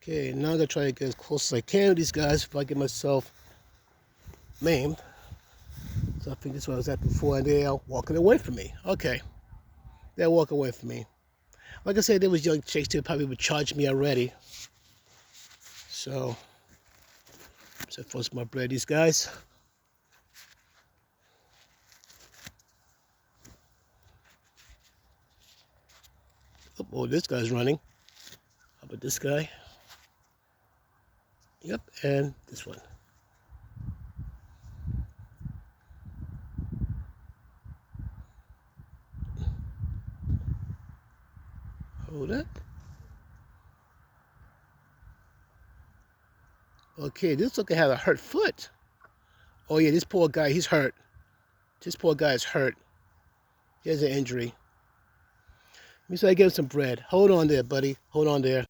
Okay, now I'm gonna try to get as close as I can with these guys before I get myself maimed. So I think this is where I was at before, and they're walking away from me. Okay, they're walking away from me. Like I said, there was young chicks too, probably would charge me already. So first my bread, these guys. Oh, this guy's running. How about this guy? Yep, and this one. Hold up. Okay, this looking had a hurt foot. Oh yeah, this poor guy, he's hurt. This poor guy is hurt. He has an injury. Let me say I give him some bread. Hold on there, buddy. Hold on there.